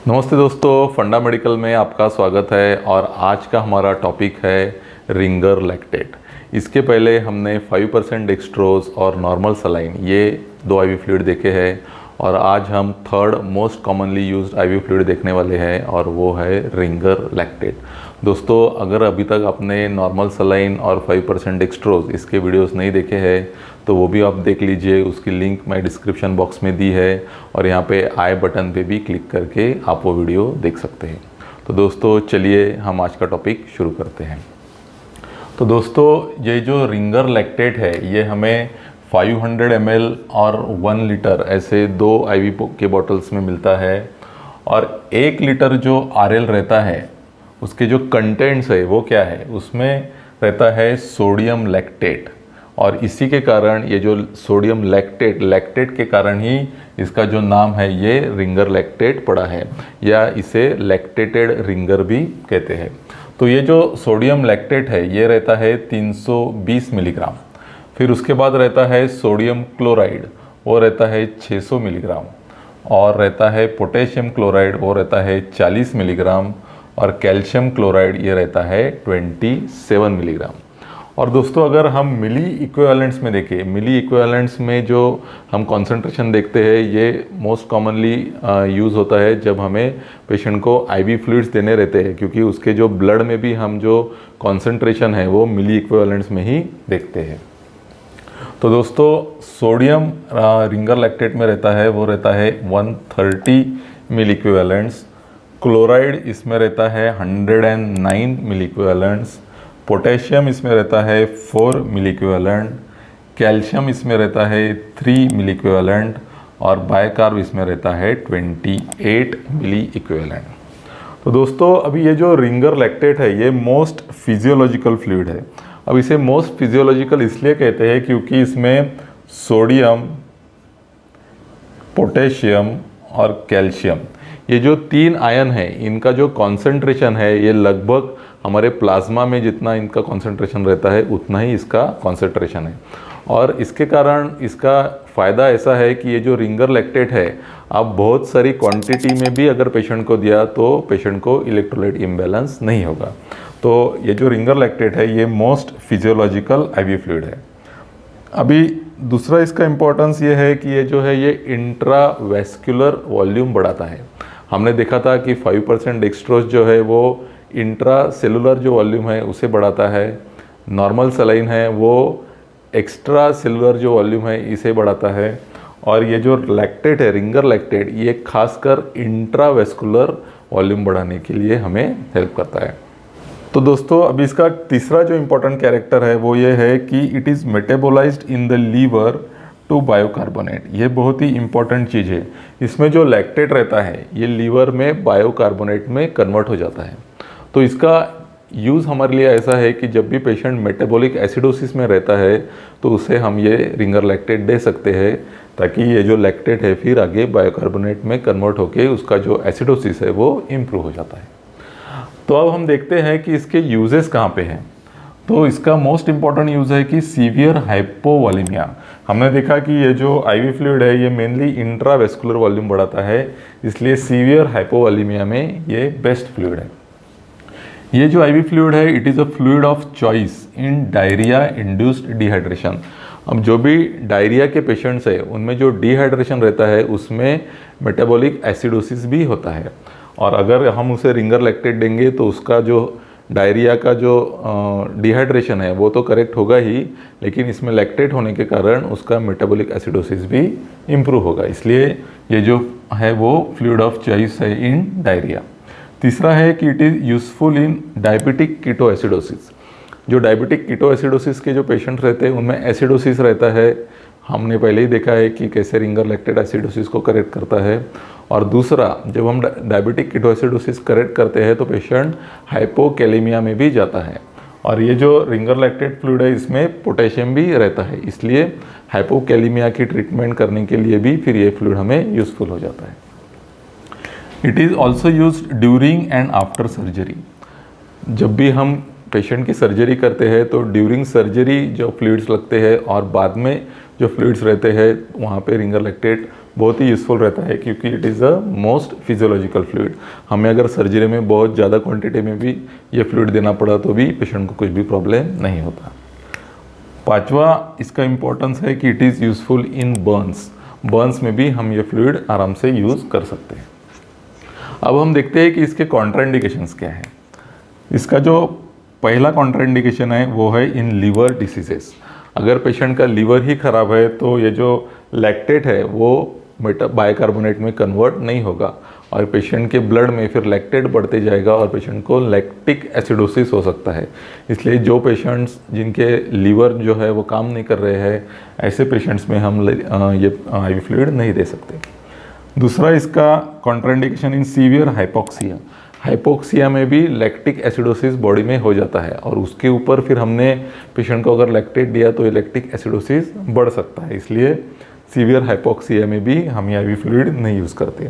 नमस्ते दोस्तों, फंडा मेडिकल में आपका स्वागत है। और आज का हमारा टॉपिक है रिंगर लैक्टेट। इसके पहले हमने 5% डेक्सट्रोज और नॉर्मल सलाइन ये दो आईवी फ्लूइड देखे हैं और आज हम third most commonly used IV fluid देखने वाले हैं और वो है रिंगर लैक्टेट। दोस्तों, अगर अभी तक आपने नॉर्मल सलाइन और 5% डेक्सट्रोज इसके वीडियोस नहीं देखे हैं तो वो भी आप देख लीजिए। उसकी लिंक मैं डिस्क्रिप्शन बॉक्स में दी है और यहाँ पे आई बटन पे भी क्लिक करके आप वो वीडियो देख सकते हैं। तो दोस्तों चलिए हम आज का टॉपिक शुरू करते हैं। तो दोस्तों, ये जो रिंगर लैक्टेट है ये हमें 500 ml और 1 लीटर ऐसे दो आईवी के बॉटल्स में मिलता है। और 1 लीटर जो आरएल रहता है उसके जो कंटेंट्स है वो क्या है, उसमें रहता है सोडियम लैक्टेट। और इसी के कारण ये जो सोडियम लैक्टेट के कारण ही इसका जो नाम है ये रिंगर लैक्टेट पड़ा है, या इसे लैक्टेटेड रिंगर भी कहते हैं। तो ये जो सोडियम लैक्टेट है ये रहता है 320 मिलीग्राम। फिर उसके बाद रहता है सोडियम क्लोराइड, वो रहता है 600 मिलीग्राम। और रहता है पोटेशियम क्लोराइड, वो रहता है 40 मिलीग्राम। और कैल्शियम क्लोराइड ये रहता है 27 मिलीग्राम। और दोस्तों, अगर हम मिली इक्विवेलेंट्स में देखें, मिली इक्विवेलेंट्स में जो हम कॉन्सेंट्रेशन देखते हैं ये मोस्ट कॉमनली यूज़ होता है जब हमें पेशेंट को आईवी फ्लूइड्स देने रहते हैं, क्योंकि उसके जो ब्लड में भी हम जो कॉन्सेंट्रेशन है वो मिली इक्विवेलेंट्स में ही देखते हैं। तो दोस्तों, सोडियम रिंगर लैक्टेट में रहता है वो रहता है 130 मिली इक्विवेलेंट्स। क्लोराइड इसमें रहता है 109 मिली इक्विवेलेंट्स। पोटेशियम इसमें रहता है 4 मिली इक्विवेलेंट। कैल्शियम इसमें रहता है 3 मिली इक्विवेलेंट। और बायकार्ब इसमें रहता है 28 मिली इक्विवेलेंट। तो दोस्तों, अभी ये जो रिंगर लैक्टेट है ये मोस्ट फिजियोलॉजिकल फ्लूइड है। अब इसे मोस्ट फिजियोलॉजिकल इसलिए कहते हैं क्योंकि इसमें सोडियम, पोटेशियम और कैल्शियम ये जो 3 आयन है इनका जो कॉन्सेंट्रेशन है ये लगभग हमारे प्लाज्मा में जितना इनका कॉन्सेंट्रेशन रहता है उतना ही इसका कॉन्सेंट्रेशन है। और इसके कारण इसका फ़ायदा ऐसा है कि ये जो रिंगर लैक्टेट है आप बहुत सारी क्वांटिटी में भी अगर पेशेंट को दिया तो पेशेंट को इलेक्ट्रोलाइट इम्बैलेंस नहीं होगा। तो ये जो रिंगर लैक्टेट है ये मोस्ट फिजियोलॉजिकल आईवी फ्लूइड है। अभी दूसरा इसका इम्पोर्टेंस ये है कि ये जो है ये इंट्रावेस्कुलर वॉल्यूम बढ़ाता है। हमने देखा था कि 5% डेक्सट्रोज जो है वो इंट्रा सेलुलर जो वॉल्यूम है उसे बढ़ाता है। नॉर्मल सलाइन है वो एक्स्ट्रा सेलुलर जो वॉल्यूम है इसे बढ़ाता है। और ये जो लैक्टेट है, रिंगर लैक्टेट, ये खासकर इंट्रावेस्कुलर वॉल्यूम बढ़ाने के लिए हमें हेल्प करता है। तो दोस्तों, अभी इसका तीसरा जो इम्पोर्टेंट कैरेक्टर है वो ये है कि it is metabolised in the liver to bicarbonate. ये बहुत ही इंपॉर्टेंट चीज़ है। इसमें जो लैक्टेट रहता है ये लीवर में बायोकार्बोनेट में कन्वर्ट हो जाता है। तो इसका यूज़ हमारे लिए ऐसा है कि जब भी पेशेंट मेटाबॉलिक एसिडोसिस में रहता है तो उसे हम ये रिंगर लैक्टेट दे सकते हैं, ताकि ये जो लैक्टेट है फिर आगे बायोकार्बोनेट में कन्वर्ट होकर उसका जो एसिडोसिस है वो इम्प्रूव हो जाता है। तो अब हम देखते हैं कि इसके यूजेस कहाँ पे हैं। तो इसका मोस्ट इम्पॉर्टेंट यूज़ है कि सीवियर हाइपोवॉलीमिया। हमने देखा कि ये जो आईवी फ्लूइड है ये मेनली इंट्रावेस्कुलर वॉल्यूम बढ़ाता है, इसलिए सीवियर हाइपोवॉलीमिया में ये बेस्ट फ्लूइड है। ये जो आईवी फ्लूइड है it is a fluid of choice in diarrhoea induced dehydration. अब जो भी डायरिया के पेशेंट्स है उनमें जो डिहाइड्रेशन रहता है उसमें मेटाबॉलिक एसिडोसिस भी होता है। और अगर हम उसे रिंगर लैक्टेट देंगे तो उसका जो डायरिया का जो डिहाइड्रेशन है वो तो करेक्ट होगा ही, लेकिन इसमें लैक्टेट होने के कारण उसका मेटाबॉलिक एसिडोसिस भी इम्प्रूव होगा। इसलिए ये जो है वो फ्लूइड ऑफ चॉइस है इन डायरिया। तीसरा है कि it is useful in diabetic ketoacidosis. जो डायबिटिक कीटोएसिडोसिस के जो पेशेंट रहते हैं उनमें एसिडोसिस रहता है। हमने पहले ही देखा है कि कैसे रिंगर लैक्टेट एसिडोसिस को करेक्ट करता है। और दूसरा, जब हम डायबिटिक कीटोएसिडोसिस करेक्ट करते हैं तो पेशेंट हाइपोकैलेमिया में भी जाता है। और ये जो रिंगर लैक्टेट फ्लूइड है इसमें पोटेशियम भी रहता है, इसलिए हाइपोकैलेमिया की ट्रीटमेंट करने के लिए भी फिर ये फ्लूइड हमें यूज़फुल हो जाता है। It is also used during and after surgery. जब भी हम पेशेंट की सर्जरी करते हैं तो ड्यूरिंग सर्जरी जो फ्लूइड्स लगते हैं और बाद में जो फ्लूइड्स रहते हैं वहाँ पे रिंगर लैक्टेट बहुत ही यूज़फुल रहता है, क्योंकि it is the most physiological fluid. हमें अगर सर्जरी में बहुत ज़्यादा क्वांटिटी में भी ये फ्लूइड देना पड़ा तो भी पेशेंट को कुछ भी प्रॉब्लम नहीं होता। पांचवा इसका इम्पोर्टेंस है कि it is useful in Burns में भी हम ये फ्लूइड आराम से यूज़ कर सकते हैं। अब हम देखते हैं कि इसके कॉन्ट्राइंडिकेशंस क्या है। इसका जो पहला कॉन्ट्राइंडिकेशन है वो है इन लीवर डिसीजेस। अगर पेशेंट का लीवर ही ख़राब है तो ये जो लैक्टेट है वो बाइकार्बोनेट में कन्वर्ट नहीं होगा और पेशेंट के ब्लड में फिर लैक्टेट बढ़ते जाएगा और पेशेंट को लैक्टिक एसिडोसिस हो सकता है। इसलिए जो पेशेंट्स जिनके लीवर जो है वो काम नहीं कर रहे हैं, ऐसे पेशेंट्स में हम ये IV फ्लूइड नहीं दे सकते। दूसरा इसका कॉन्ट्राइंडिकेशन इन सीवियर हाइपोक्सिया में भी लैक्टिक एसिडोसिस बॉडी में हो जाता है और उसके ऊपर फिर हमने पेशेंट को अगर लैक्टेट दिया तो ये लैक्टिक एसिडोसिस बढ़ सकता है। इसलिए सीवियर हाइपोक्सिया में भी हम ये IV फ्लूइड नहीं यूज़ करते।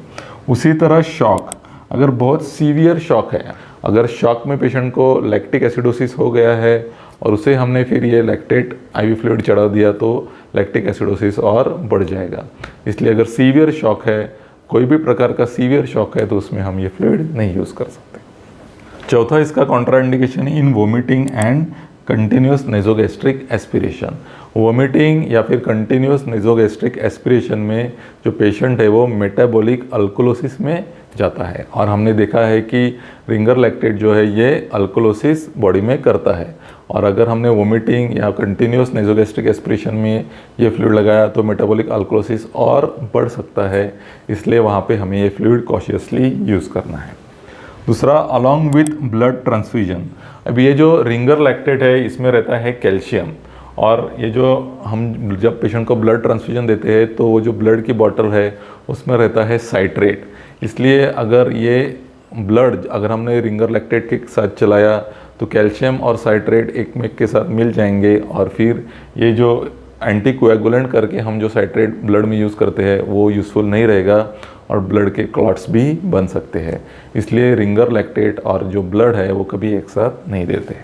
उसी तरह शॉक, अगर बहुत सीवियर शॉक है, अगर शॉक में पेशेंट को लैक्टिक एसिडोसिस हो गया है और उसे हमने फिर ये लैक्टेट IV फ्लूइड चढ़ा दिया तो लैक्टिक एसिडोसिस और बढ़ जाएगा। इसलिए अगर सीवियर शॉक है, कोई भी प्रकार का सीवियर शॉक है, तो उसमें हम ये फ्लूइड नहीं यूज़ कर सकते। चौथा इसका contraindication in vomiting and continuous nasogastric aspiration. Vomiting या फिर कंटिन्यूस नेजोगैस्ट्रिक एस्पिरेशन में जो पेशेंट है वो मेटाबॉलिक अल्कोलोसिस में जाता है और हमने देखा है कि रिंगर लैक्टेट जो है ये अल्कोलोसिस बॉडी में करता है और अगर हमने वोमिटिंग या कंटिन्यूस नेजोगैस्ट्रिक एस्पिरेशन में ये फ्लूइड लगाया तो मेटाबॉलिक अल्कोलोसिस और बढ़ सकता है। इसलिए वहाँ पे हमें ये फ्लूइड कॉशियसली यूज़ करना है। दूसरा, अलॉन्ग विथ ब्लड ट्रांसफ्यूजन। अब ये जो रिंगर लैक्टेट है इसमें रहता है कैल्शियम और ये जो हम जब पेशेंट को ब्लड ट्रांसफ्यूजन देते हैं तो वो जो ब्लड की बॉटल है उसमें रहता है साइट्रेट। इसलिए अगर ये ब्लड अगर हमने रिंगर लैक्टेट के साथ चलाया तो कैल्शियम और साइट्रेट एक में के साथ मिल जाएंगे और फिर ये जो एंटीकोएगुलेंट करके हम जो साइट्रेट ब्लड में यूज़ करते हैं वो यूज़फुल नहीं रहेगा और ब्लड के क्लॉट्स भी बन सकते हैं। इसलिए रिंगर लैक्टेट और जो ब्लड है वो कभी एक साथ नहीं देते।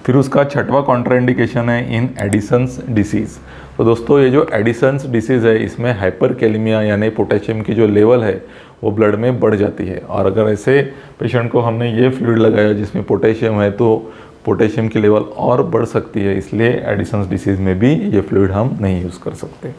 फिर उसका छठवां कॉन्ट्राइंडिकेशन है इन एडिसन्स डिसीज़। तो दोस्तों ये जो एडिसन्स डिसीज़ है इसमें हाइपरकैलेमिया यानी पोटेशियम की जो लेवल है वो ब्लड में बढ़ जाती है और अगर ऐसे पेशेंट को हमने ये फ्लूइड लगाया जिसमें पोटेशियम है तो पोटेशियम की लेवल और बढ़ सकती है। इसलिए एडिसन्स डिसीज़ में भी ये फ्लूइड हम नहीं यूज़ कर सकते।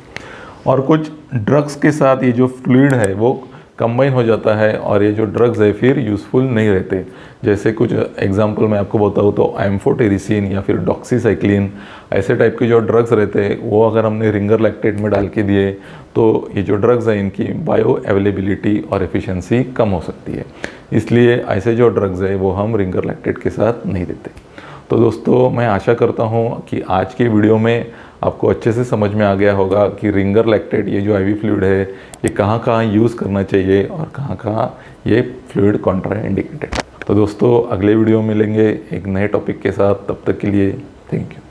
और कुछ ड्रग्स के साथ ये जो फ्लूइड है वो कंबाइन हो जाता है और ये जो ड्रग्स है फिर यूज़फुल नहीं रहते। जैसे कुछ एग्जांपल मैं आपको बताऊँ तो एम्फोटेरिसिन या फिर डॉक्सीसाइक्लिन, ऐसे टाइप के जो ड्रग्स रहते हैं वो अगर हमने रिंगर लैक्टेट में डाल के दिए तो ये जो ड्रग्स हैं इनकी बायो अवेलेबिलिटी और एफिशिएंसी कम हो सकती है। इसलिए ऐसे जो ड्रग्स है वो हम रिंगर लैक्टेट के साथ नहीं देते। तो दोस्तों मैं आशा करता हूँ कि आज की वीडियो में आपको अच्छे से समझ में आ गया होगा कि रिंगर लैक्टेट ये जो IV फ्लूइड है ये कहाँ कहाँ यूज़ करना चाहिए और कहाँ कहाँ ये फ्लूइड कॉन्ट्राइंडिकेटेड। तो दोस्तों अगले वीडियो में मिलेंगे एक नए टॉपिक के साथ, तब तक के लिए थैंक यू।